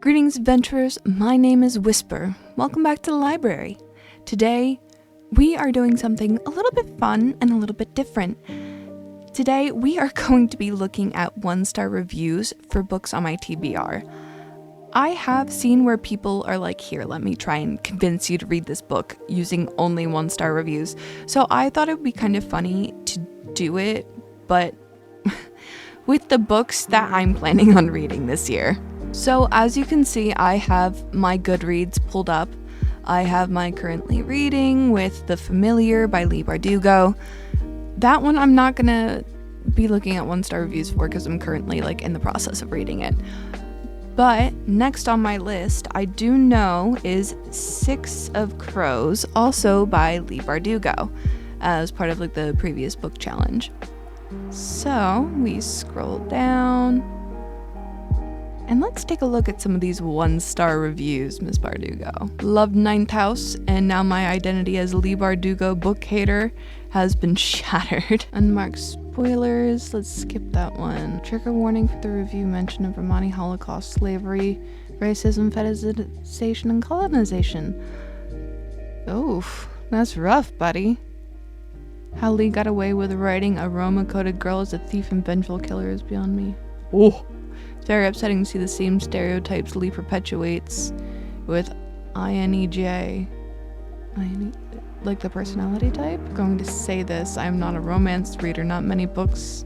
Greetings, adventurers. My name is Whisper. Welcome back to the library. Today, we are doing something a little bit fun and a little bit different. Today, we are going to be looking at one-star reviews for books on my TBR. I have seen where people are like, here, let me try and convince you to read this book using only one-star reviews. So I thought it would be kind of funny to do it, but with the books that I'm planning on reading this year. So as you can see, I have my Goodreads pulled up. I have my currently reading with The Familiar by Leigh Bardugo. That one I'm not gonna be looking at one-star reviews for because I'm currently in the process of reading it. But next on my list, I do know is Six of Crows, also by Leigh Bardugo, as part of the previous book challenge. So we scroll down. And let's take a look at some of these one-star reviews, Miss Bardugo. Loved Ninth House, and now my identity as Leigh Bardugo book hater has been shattered. Unmarked spoilers, let's skip that one. Trigger warning for the review mention of Romani Holocaust, slavery, racism, fetishization, and colonization. Oof, that's rough, buddy. How Leigh got away with writing a Roma-coded girl as a thief and vengeful killer is beyond me. Oh. Very upsetting to see the same stereotypes Leigh perpetuates with INEJ. Like the personality type? Going to say this, I'm not a romance reader. Not many books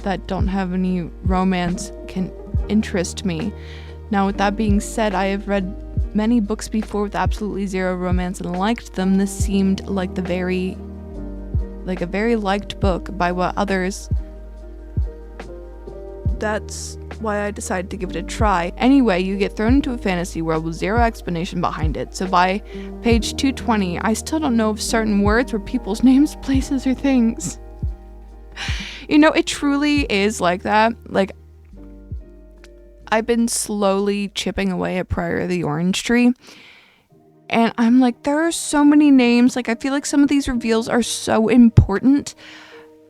that don't have any romance can interest me. Now, with that being said, I have read many books before with absolutely zero romance and liked them. This seemed like a very liked book by what others. That's why I decided to give it a try. Anyway, you get thrown into a fantasy world with zero explanation behind it. So by page 220, I still don't know if certain words were people's names, places, or things. It truly is like that. I've been slowly chipping away at Priory of the Orange Tree. And I'm like, there are so many names. I feel like some of these reveals are so important,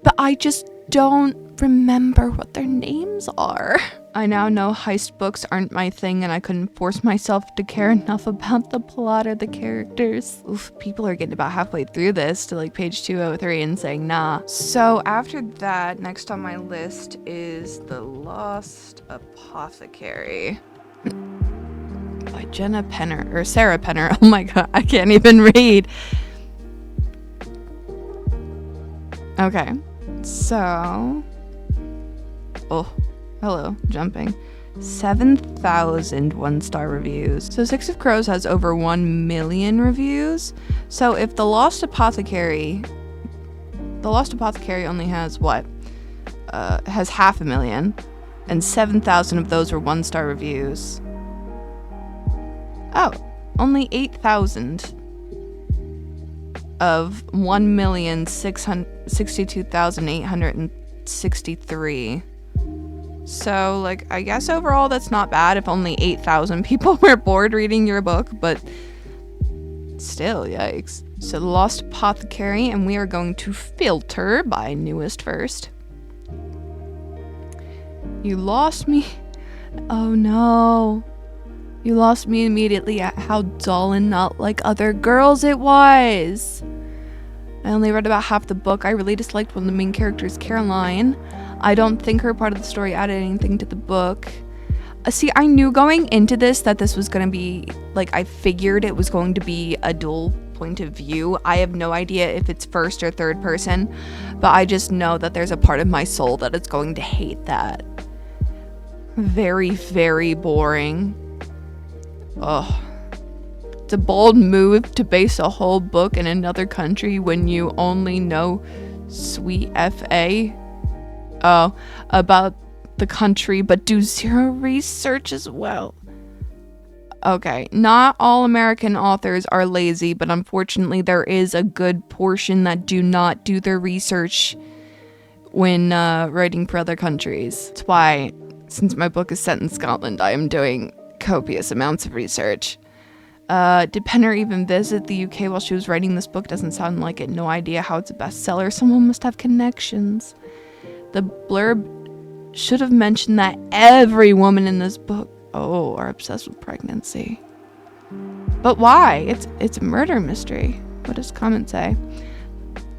but I just don't remember what their names are. I now know heist books aren't my thing, and I couldn't force myself to care enough about the plot or the characters. Oof, people are getting about halfway through this to page 203 and saying nah. So after that, next on my list is The Lost Apothecary by Sarah Penner. Oh my god, I can't even read. Okay, so hello, jumping. 7,000 one-star reviews. So Six of Crows has over 1 million reviews. So if The Lost Apothecary only has has 500,000, and 7,000 of those were one-star reviews. Oh, only 8,000 of 1,662,863. So, I guess overall that's not bad if only 8,000 people were bored reading your book, but still, yikes. So, The Lost Apothecary, and we are going to filter by newest first. You lost me. Oh no. You lost me immediately at how dull and not like other girls it was. I only read about half the book. I really disliked one of the main characters, Caroline. I don't think her part of the story added anything to the book. See, I knew going into this that this was going to be, I figured it was going to be a dual point of view. I have no idea if it's first or third person, but I just know that there's a part of my soul that is going to hate that. Very, very boring. Ugh. It's a bold move to base a whole book in another country when you only know sweet FA. About the country, but do zero research as well. Okay, not all American authors are lazy, but unfortunately there is a good portion that do not do their research when writing for other countries. That's why, since my book is set in Scotland, I am doing copious amounts of research. Did Penner even visit the UK while she was writing this book? Doesn't sound like it. No idea how it's a bestseller. Someone must have connections. The blurb should have mentioned that every woman in this book are obsessed with pregnancy. But why? It's a murder mystery. What does comment say?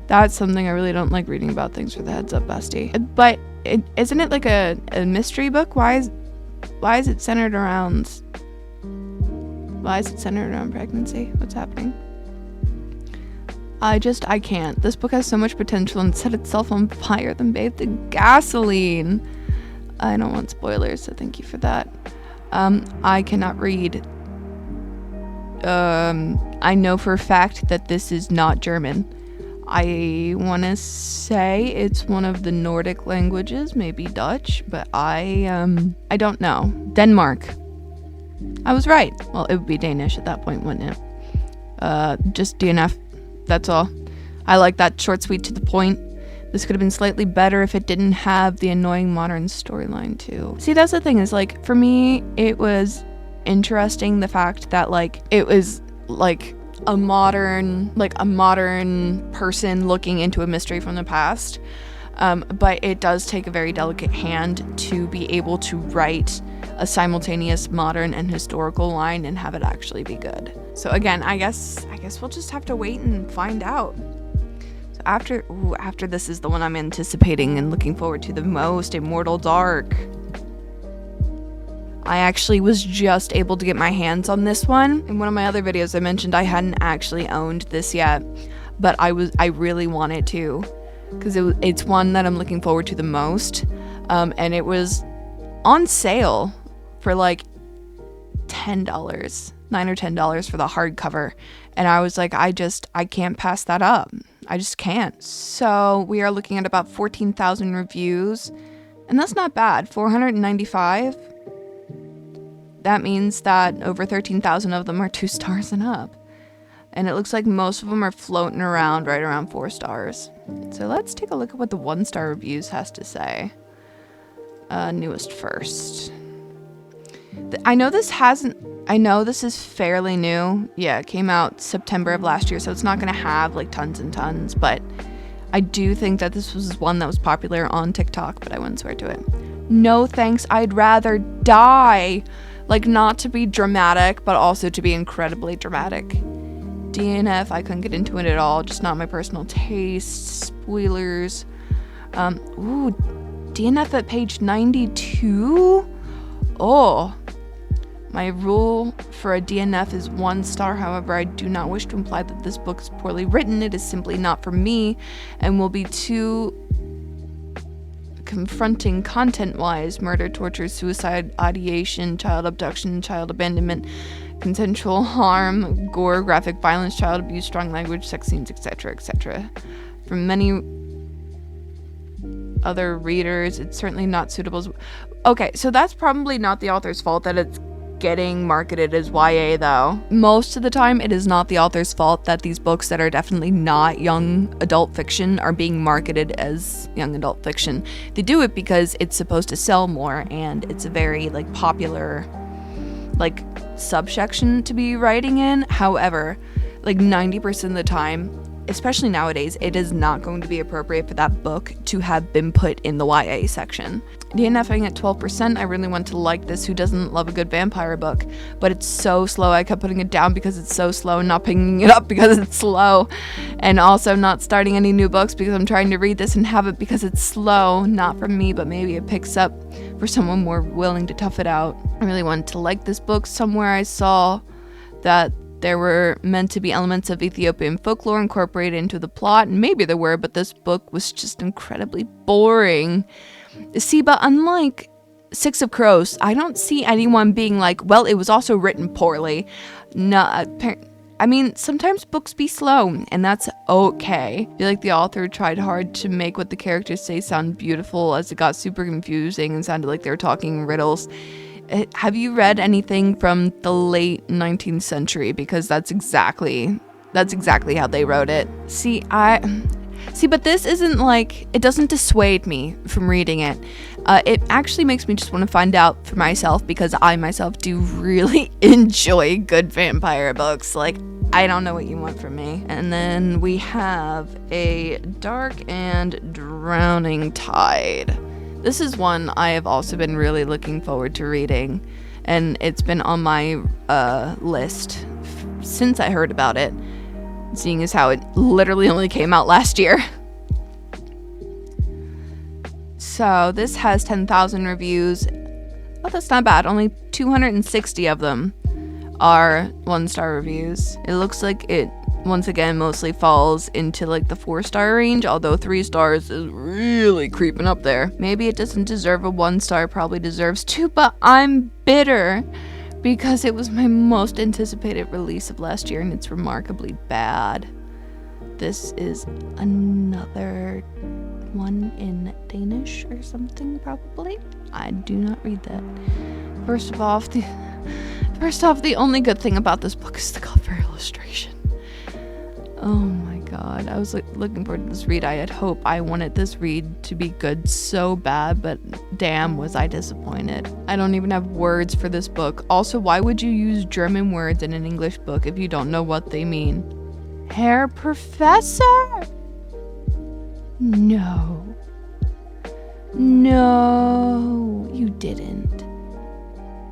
That's something I really don't like reading about. Thanks for the heads up, bestie. But isn't it like a mystery book? Why is it centered around pregnancy? What's happening? I can't. This book has so much potential and set itself on fire than bathed in gasoline. I don't want spoilers, so thank you for that. I cannot read. I know for a fact that this is not German. I want to say it's one of the Nordic languages, maybe Dutch, but I don't know. Denmark. I was right. Well, it would be Danish at that point, wouldn't it? Just DNF. That's all. I like that, short, sweet, to the point. This could have been slightly better if it didn't have the annoying modern storyline too. See, that's the thing is, like, for me, it was interesting the fact that, like, it was like a modern person looking into a mystery from the past. But it does take a very delicate hand to be able to write a simultaneous modern and historical line and have it actually be good. So again, I guess we'll just have to wait and find out. So after this is the one I'm anticipating and looking forward to the most, Immortal Dark. I actually was just able to get my hands on this one. In one of my other videos I mentioned I hadn't actually owned this yet, but I really wanted to, because it's one that I'm looking forward to the most. And it was on sale for like $10, $9 or $10 for the hardcover. And I was like, I can't pass that up. I just can't. So we are looking at about 14,000 reviews, and that's not bad. 495. That means that over 13,000 of them are 2 stars and up. And it looks like most of them are floating around right around 4 stars. So let's take a look at what the 1-star reviews has to say. Newest first. I know this is fairly new. Yeah, it came out September of last year, so it's not going to have like tons and tons, but I do think that this was one that was popular on TikTok, but I wouldn't swear to it. No thanks, I'd rather die. Like, not to be dramatic, but also to be incredibly dramatic. DNF, I couldn't get into it at all, just not my personal taste. Spoilers. DNF at page 92? Oh. My rule for a DNF is 1 star, however, I do not wish to imply that this book is poorly written. It is simply not for me, and will be too confronting content-wise. Murder, torture, suicide, ideation, child abduction, child abandonment, consensual harm, gore, graphic violence, child abuse, strong language, sex scenes, etc., etc. For many other readers, it's certainly not suitable. Okay, so that's probably not the author's fault that it's getting marketed as YA, though. Most of the time, it is not the author's fault that these books that are definitely not young adult fiction are being marketed as young adult fiction. They do it because it's supposed to sell more, and it's a very like popular like subsection to be writing in. However, like 90% of the time, especially nowadays, it is not going to be appropriate for that book to have been put in the YA section. DNFing at 12%, I really want to like this. Who doesn't love a good vampire book? But it's so slow. I kept putting it down because it's so slow and not picking it up because it's slow. And also not starting any new books because I'm trying to read this and have it because it's slow. Not for me, but maybe it picks up for someone more willing to tough it out. I really wanted to like this book. Somewhere I saw that there were meant to be elements of Ethiopian folklore incorporated into the plot, and maybe there were, but this book was just incredibly boring. See, but unlike Six of Crows, I don't see anyone being like, well, it was also written poorly. No, I mean, sometimes books be slow, and that's okay. I feel like the author tried hard to make what the characters say sound beautiful, as it got super confusing and sounded like they were talking riddles. Have you read anything from the late 19th century? Because that's exactly how they wrote it. See, but this isn't like, it doesn't dissuade me from reading it. It actually makes me just want to find out for myself, because I myself do really enjoy good vampire books. Like, I don't know what you want from me. And then we have A Dark and Drowning Tide. This is one I have also been really looking forward to reading. and it's been on my list since I heard about it, seeing as how it literally only came out last year. So this has 10,000 reviews. Oh, that's not bad. Only 260 of them are 1-star reviews. It looks like it, once again, mostly falls into like the 4-star range, although 3 stars is really creeping up there. Maybe it doesn't deserve a 1-star, probably deserves 2, but I'm bitter because it was my most anticipated release of last year and it's remarkably bad. This is another one in Danish or something, probably. I do not read that. First off, the only good thing about this book is the cover illustration. Oh my god, I was looking forward to this read. I had hope. I wanted this read to be good so bad, but damn was I disappointed. I don't even have words for this book. Also, why would you use German words in an English book if you don't know what they mean? Herr Professor! No, you didn't.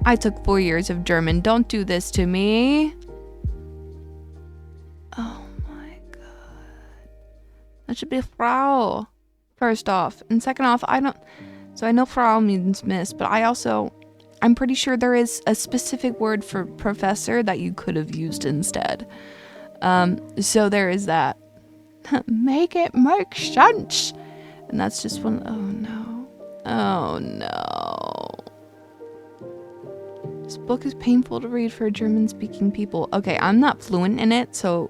I took 4 years of German. Don't do this to me. Oh my god. That should be Frau. First off. And second off, I know Frau means miss, but I'm pretty sure there is a specific word for professor that you could have used instead. So there is that. Make it make sense. And that's just one. Oh no. This book is painful to read for German speaking people. Okay, I'm not fluent in it, so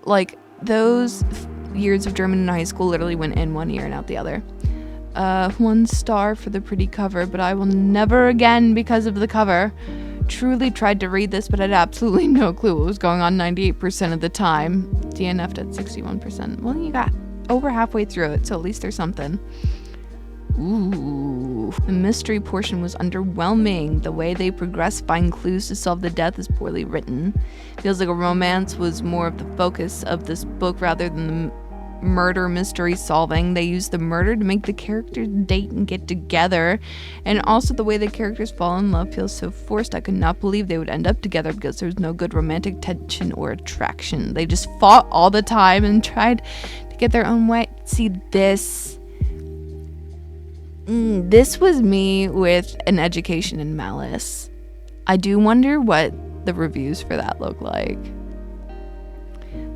like those years of German in high school literally went in one ear and out the other. 1 star for the pretty cover, but I will never again because of the cover. Truly tried to read this, but I had absolutely no clue what was going on 98% of the time. DNF'd at 61%. Well, you got over halfway through it, so at least there's something. Ooh. The mystery portion was underwhelming. The way they progress, find clues to solve the death is poorly written. Feels like a romance was more of the focus of this book rather than the murder mystery solving. They use the murder to make the characters date and get together, and also the way the characters fall in love feels so forced. I could not believe they would end up together because there's no good romantic tension or attraction. They just fought all the time and tried to get their own way. See, this was me with An Education in Malice. I do wonder what the reviews for that look like.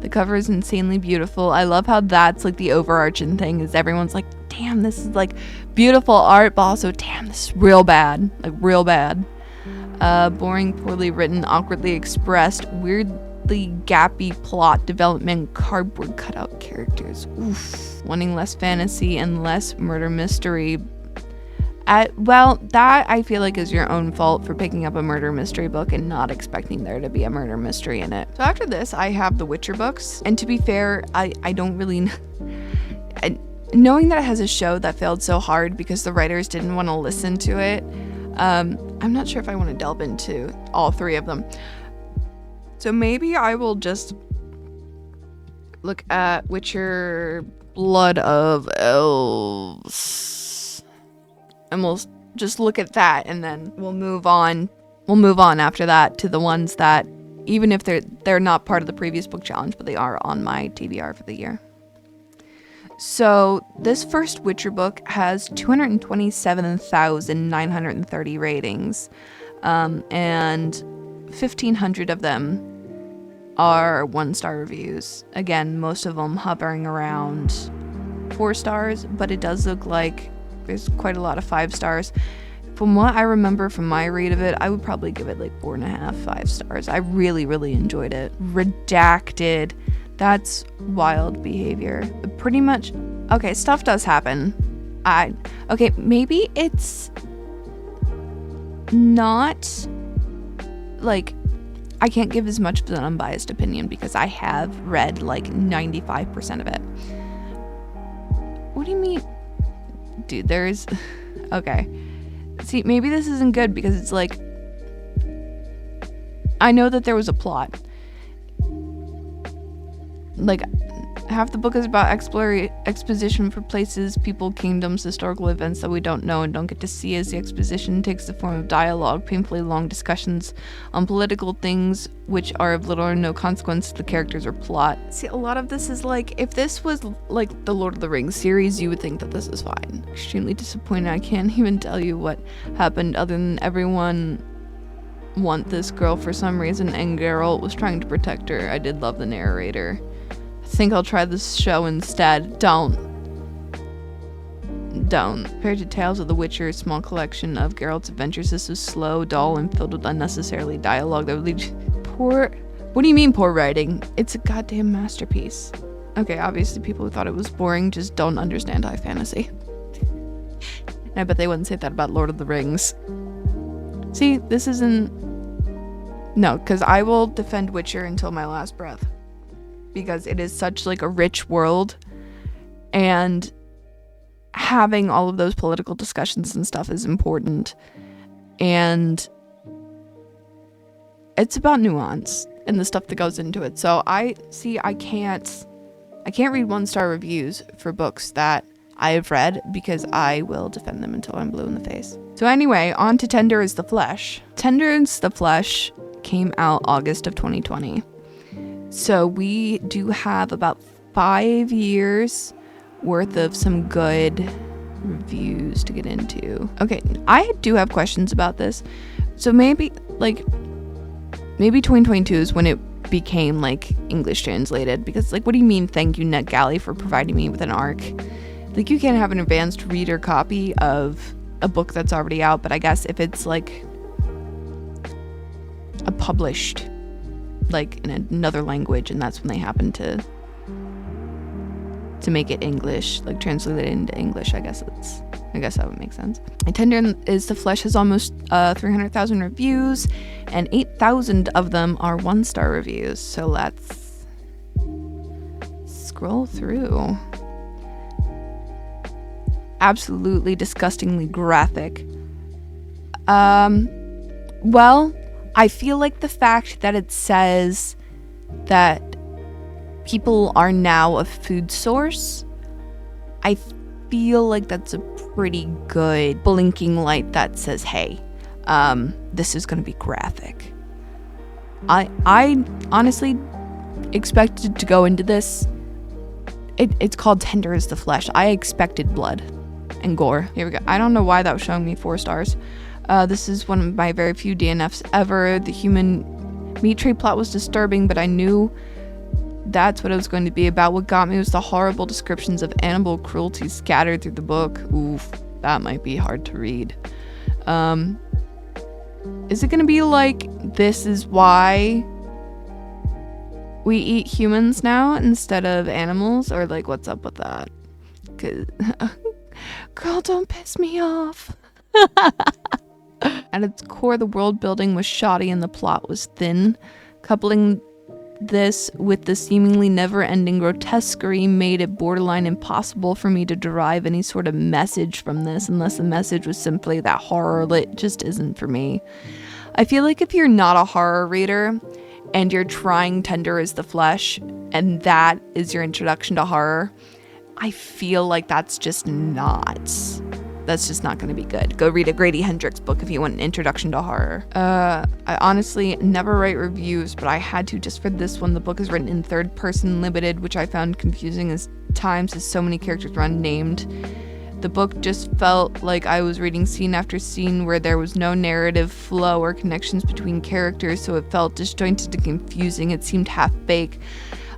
The cover is insanely beautiful. I love how that's like the overarching thing is everyone's like, damn, this is like beautiful art, but also, damn, this is real bad. Like real bad. Boring, poorly written, awkwardly expressed, weirdly gappy plot development, cardboard cutout characters. Oof. Wanting less fantasy and less murder mystery. Well, that I feel like is your own fault for picking up a murder mystery book and not expecting there to be a murder mystery in it. So after this, I have the Witcher books. And to be fair, I don't really... knowing that it has a show that failed so hard because the writers didn't want to listen to it, I'm not sure if I want to delve into all 3 of them. So maybe I will just look at Witcher Blood of Elves. And we'll just look at that, and then we'll move on. We'll move on after that to the ones that, even if they're not part of the previous book challenge, but they are on my TBR for the year. So this first Witcher book has 227,930 ratings, and 1,500 of them are 1-star reviews. Again, most of them hovering around 4 stars, but it does look like there's quite a lot of 5 stars. From what I remember from my read of it, I would probably give it like 4.5, 5 stars. I really, really enjoyed it. Redacted. That's wild behavior. Pretty much. Okay, stuff does happen. Okay, maybe it's not like, I can't give as much of an unbiased opinion because I have read like 95% of it. What do you mean? Dude, there's... Okay. See, maybe this isn't good because it's like... I know that there was a plot. Like, Half the book is about exposition for places, people, kingdoms, historical events that we don't know and don't get to see, as the exposition takes the form of dialogue, painfully long discussions on political things which are of little or no consequence to the characters or plot. See, a lot of this is like, if this was like the Lord of the Rings series, you would think that this is fine. Extremely disappointed. I can't even tell you what happened other than everyone want this girl for some reason and Geralt was trying to protect her. I did love the narrator. I think I'll try this show instead. Don't. Compared to Tales of the Witcher, a small collection of Geralt's adventures, this was slow, dull, and filled with unnecessarily dialogue that would lead poor... What do you mean poor writing? It's a goddamn masterpiece. Okay, obviously people who thought it was boring just don't understand high fantasy. And I bet they wouldn't say that about Lord of the Rings. See, this isn't... No, because I will defend Witcher until my last breath. Because it is such like a rich world, and having all of those political discussions and stuff is important, and it's about nuance and the stuff that goes into it. So I can't read 1-star reviews for books that I have read, because I will defend them until I'm blue in the face. So anyway, on to Tender is the Flesh. Tender is the Flesh came out August of 2020. So we do have about 5 years worth of some good reviews to get into. Okay, I do have questions about this. So maybe 2022 is when it became like English translated, because like, what do you mean thank you NetGalley for providing me with an ARC? Like, you can't have an advanced reader copy of a book that's already out, but I guess if it's like a published like in another language, and that's when they happen to make it English, like translate it into English, I guess that would make sense. Tender is the Flesh has almost 300,000 reviews, and 8,000 of them are 1-star reviews. So let's scroll through. Absolutely disgustingly graphic. Well, I feel like the fact that it says that people are now a food source, I feel like that's a pretty good blinking light that says, hey, this is going to be graphic. I honestly expected to go into this. It's called Tender is the Flesh. I expected blood and gore. Here we go. I don't know why that was showing me 4 stars. This is one of my very few DNFs ever. The human meat trade plot was disturbing, but I knew that's what it was going to be about. What got me was the horrible descriptions of animal cruelty scattered through the book. Oof, that might be hard to read. Is it going to be like, this is why we eat humans now instead of animals? Or like, what's up with that? 'Cause girl, don't piss me off. At its core, the world building was shoddy and the plot was thin. Coupling this with the seemingly never-ending grotesquerie made it borderline impossible for me to derive any sort of message from this, unless the message was simply that horror lit just isn't for me. I feel like if you're not a horror reader and you're trying Tender is the Flesh and that is your introduction to horror, I feel like that's just not going to be good. Go read a Grady Hendrix book if you want an introduction to horror. I honestly never write reviews, but I had to just for this one. The book is written in third person limited, which I found confusing as times as so many characters were unnamed. The book just felt like I was reading scene after scene where there was no narrative flow or connections between characters, so it felt disjointed and confusing. It seemed half-baked.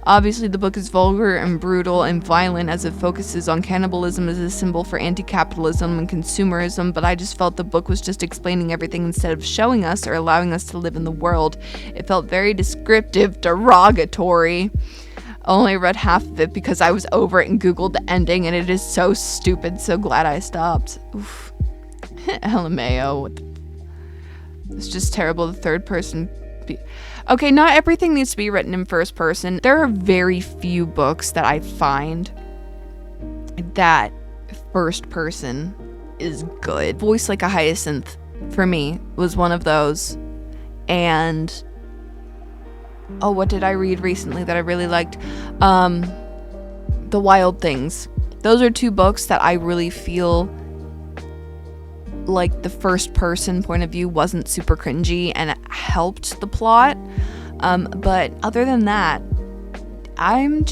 Obviously, the book is vulgar and brutal and violent as it focuses on cannibalism as a symbol for anti-capitalism and consumerism, but I just felt the book was just explaining everything instead of showing us or allowing us to live in the world. It felt very descriptive, derogatory. I only read half of it because I was over it and Googled the ending, and it is so stupid. So glad I stopped. Oof. LMAO. It's just terrible. The third person... Okay, not everything needs to be written in first person. There are very few books that I find that first person is good. Voice Like a Hyacinth, for me, was one of those. And... oh, what did I read recently that I really liked? The Wild Things. Those are 2 books that I really feel like the first person point of view wasn't super cringy and it helped the plot. But other than that, I'm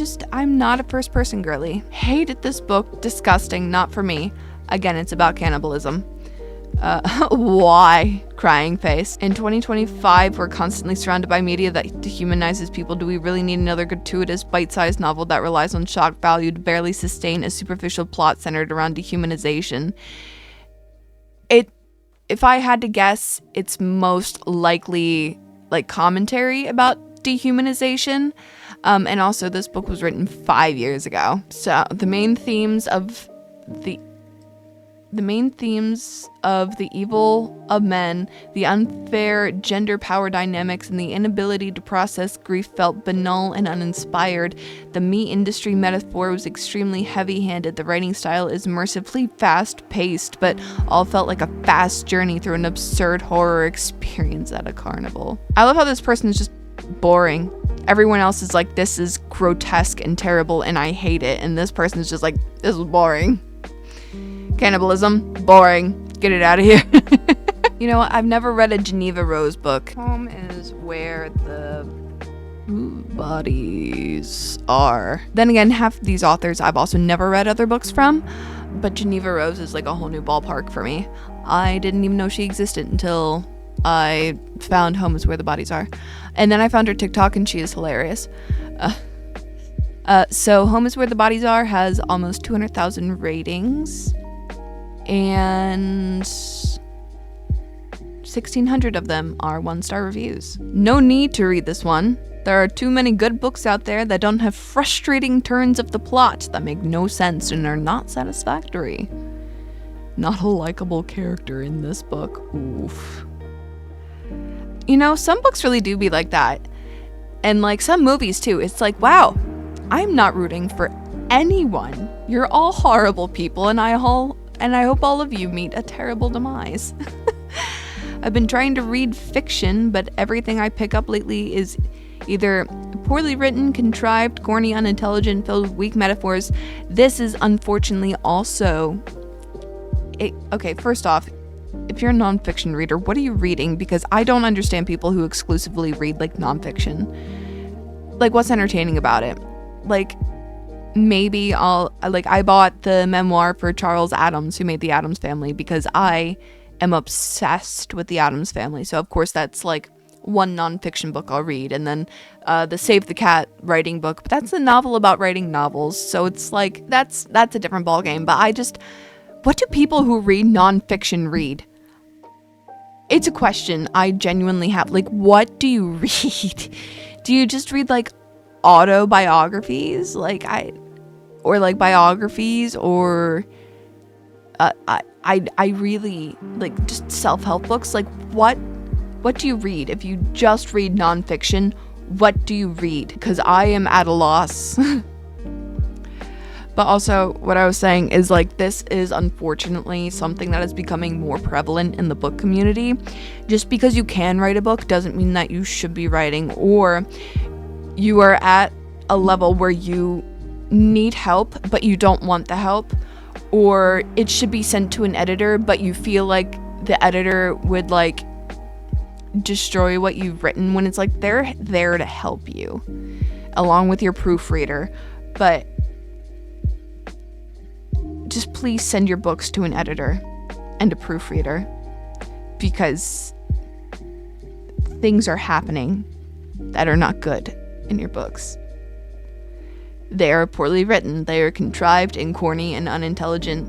not a first person girly. Hated this book. Disgusting. Not for me. Again, it's about cannibalism. Why? Crying face. In 2025, we're constantly surrounded by media that dehumanizes people. Do we really need another gratuitous, bite-sized novel that relies on shock value to barely sustain a superficial plot centered around dehumanization? If I had to guess, it's most likely like commentary about dehumanization. And also this book was written 5 years ago. So the main themes of the evil of men, the unfair gender power dynamics, and the inability to process grief felt banal and uninspired. The meat industry metaphor was extremely heavy-handed. The writing style is mercifully fast-paced, but all felt like a fast journey through an absurd horror experience at a carnival. I love how this person is just boring. Everyone else is like, this is grotesque and terrible and I hate it. And this person is just like, this is boring. Cannibalism, boring. Get it out of here. You know what? I've never read a Geneva Rose book. Home is where the bodies are. Then again, half of these authors I've also never read other books from, but Geneva Rose is like a whole new ballpark for me. I didn't even know she existed until I found Home is Where the Bodies Are. And then I found her TikTok and she is hilarious. So Home is Where the Bodies Are has almost 200,000 ratings. And 1,600 of them are 1-star reviews. No need to read this one. There are too many good books out there that don't have frustrating turns of the plot that make no sense and are not satisfactory. Not a likable character in this book. Oof. You know, some books really do be like that. And like some movies too. It's like, wow, I'm not rooting for anyone. You're all horrible people and I hope all of you meet a terrible demise. I've been trying to read fiction, but everything I pick up lately is either poorly written, contrived, corny, unintelligent, filled with weak metaphors. This is unfortunately also... Okay, first off, if you're a nonfiction reader, what are you reading? Because I don't understand people who exclusively read, like, nonfiction. Like, what's entertaining about it? Like... Maybe I bought the memoir for Charles Addams, who made The Addams Family, because I am obsessed with The Addams Family. So, of course, that's, like, one nonfiction book I'll read. And then the Save the Cat writing book. But that's a novel about writing novels. So it's, like, that's a different ballgame. But what do people who read nonfiction read? It's a question I genuinely have. Like, what do you read? Do you just read, like, autobiographies? Or like biographies, or I really like just self-help books. Like what do you read? If you just read nonfiction, what do you read? Because I am at a loss. But also what I was saying is like this is unfortunately something that is becoming more prevalent in the book community. Just because you can write a book doesn't mean that you should be writing, or you are at a level where you need help but you don't want the help, or it should be sent to an editor but you feel like the editor would like destroy what you've written, when it's like they're there to help you along with your proofreader. But just please send your books to an editor and a proofreader, because things are happening that are not good in your books. They are poorly written, they are contrived and corny and unintelligent.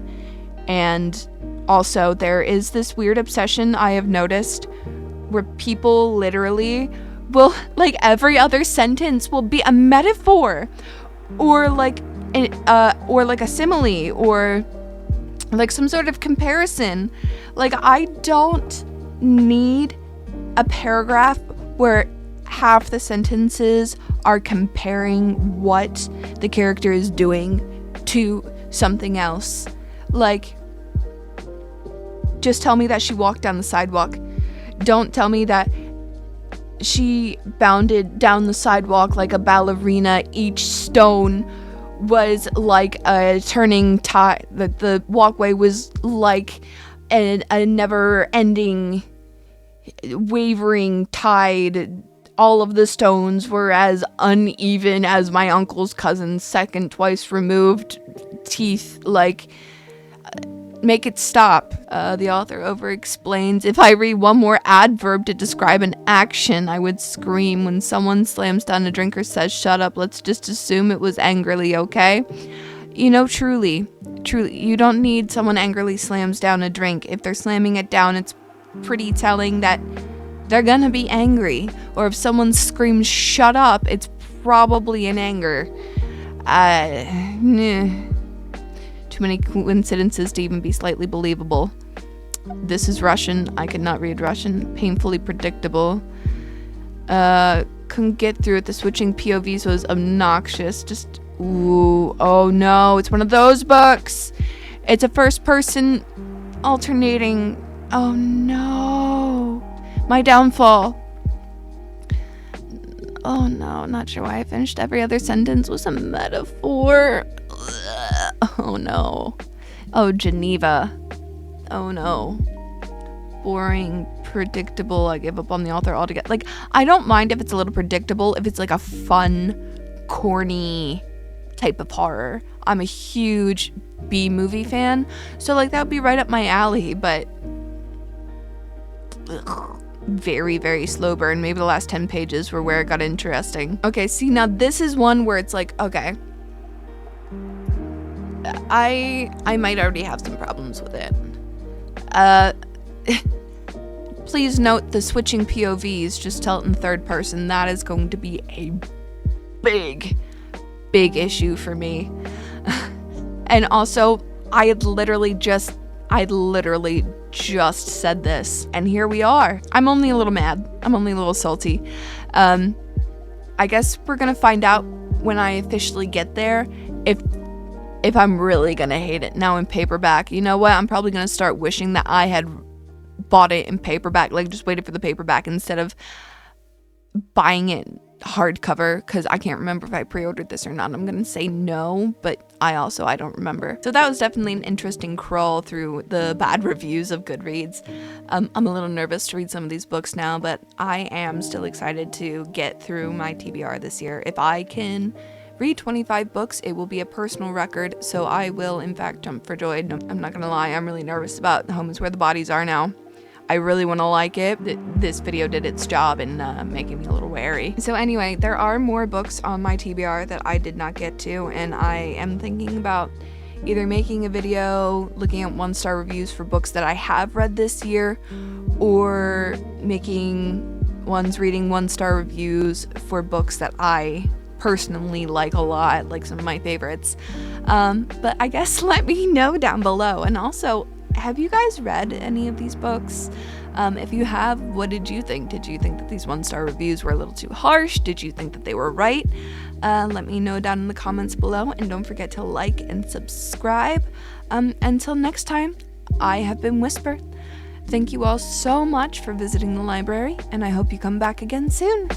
And also there is this weird obsession I have noticed where people literally will, like, every other sentence will be a metaphor or like a simile or like some sort of comparison. Like, I don't need a paragraph where half the sentences are comparing what the character is doing to something else. Like, just tell me that she walked down the sidewalk. Don't tell me that she bounded down the sidewalk like a ballerina, each stone was like a turning tide, that the walkway was like a never-ending, wavering tide. All of the stones were as uneven as my uncle's cousin's second twice removed teeth. Like, make it stop. The author over-explains. If I read one more adverb to describe an action, I would scream. When someone slams down a drink or says, shut up, let's just assume it was angrily, okay? You know, truly, you don't need someone angrily slams down a drink. If they're slamming it down, it's pretty telling that they're gonna be angry. Or if someone screams, shut up, it's probably in anger. Too many coincidences to even be slightly believable. This is Russian. I could not read Russian. Painfully predictable. Couldn't get through it. The switching POVs was obnoxious. Just, ooh, oh no, it's one of those books. It's a first person alternating. Oh no. My downfall. Oh no, not sure why I finished every other sentence was a metaphor. Oh no. Oh, Geneva. Oh no. Boring, predictable. I give up on the author altogether. Like, I don't mind if it's a little predictable, if it's like a fun, corny type of horror. I'm a huge B-movie fan, so like that would be right up my alley, but very, very slow burn. Maybe the last 10 pages were where it got interesting. Okay, see, now this is one where it's like, okay, I might already have some problems with it. Please note the switching POVs, just tell it in third person. That is going to be a big issue for me. And also, I literally just said this, and here we are. I'm only a little mad. I'm only a little salty. I guess we're gonna find out when I officially get there if I'm really gonna hate it now in paperback. You know what? I'm probably gonna start wishing that I had bought it in paperback, like just waited for the paperback instead of buying it hardcover, because I can't remember if I pre-ordered this or not. I'm gonna say no, but I don't remember. So that was definitely an interesting crawl through the bad reviews of Goodreads. I'm a little nervous to read some of these books now, but I am still excited to get through my TBR this year. If I can read 25 books, it will be a personal record, so I will in fact jump for joy. No, I'm not gonna lie, I'm really nervous about Home is Where the Bodies Are now. I really want to like it. This video did its job in making me a little wary. So anyway, there are more books on my TBR that I did not get to, and I am thinking about either making a video looking at 1-star reviews for books that I have read this year, or making reading 1-star reviews for books that I personally like a lot, like some of my favorites. But I guess let me know down below. And also, have you guys read any of these books? If you have, what did you think? Did you think that these 1-star reviews were a little too harsh? Did you think that they were right? Let me know down in the comments below, and don't forget to like and subscribe. Until next time, I have been Whisper. Thank you all so much for visiting the library, and I hope you come back again soon.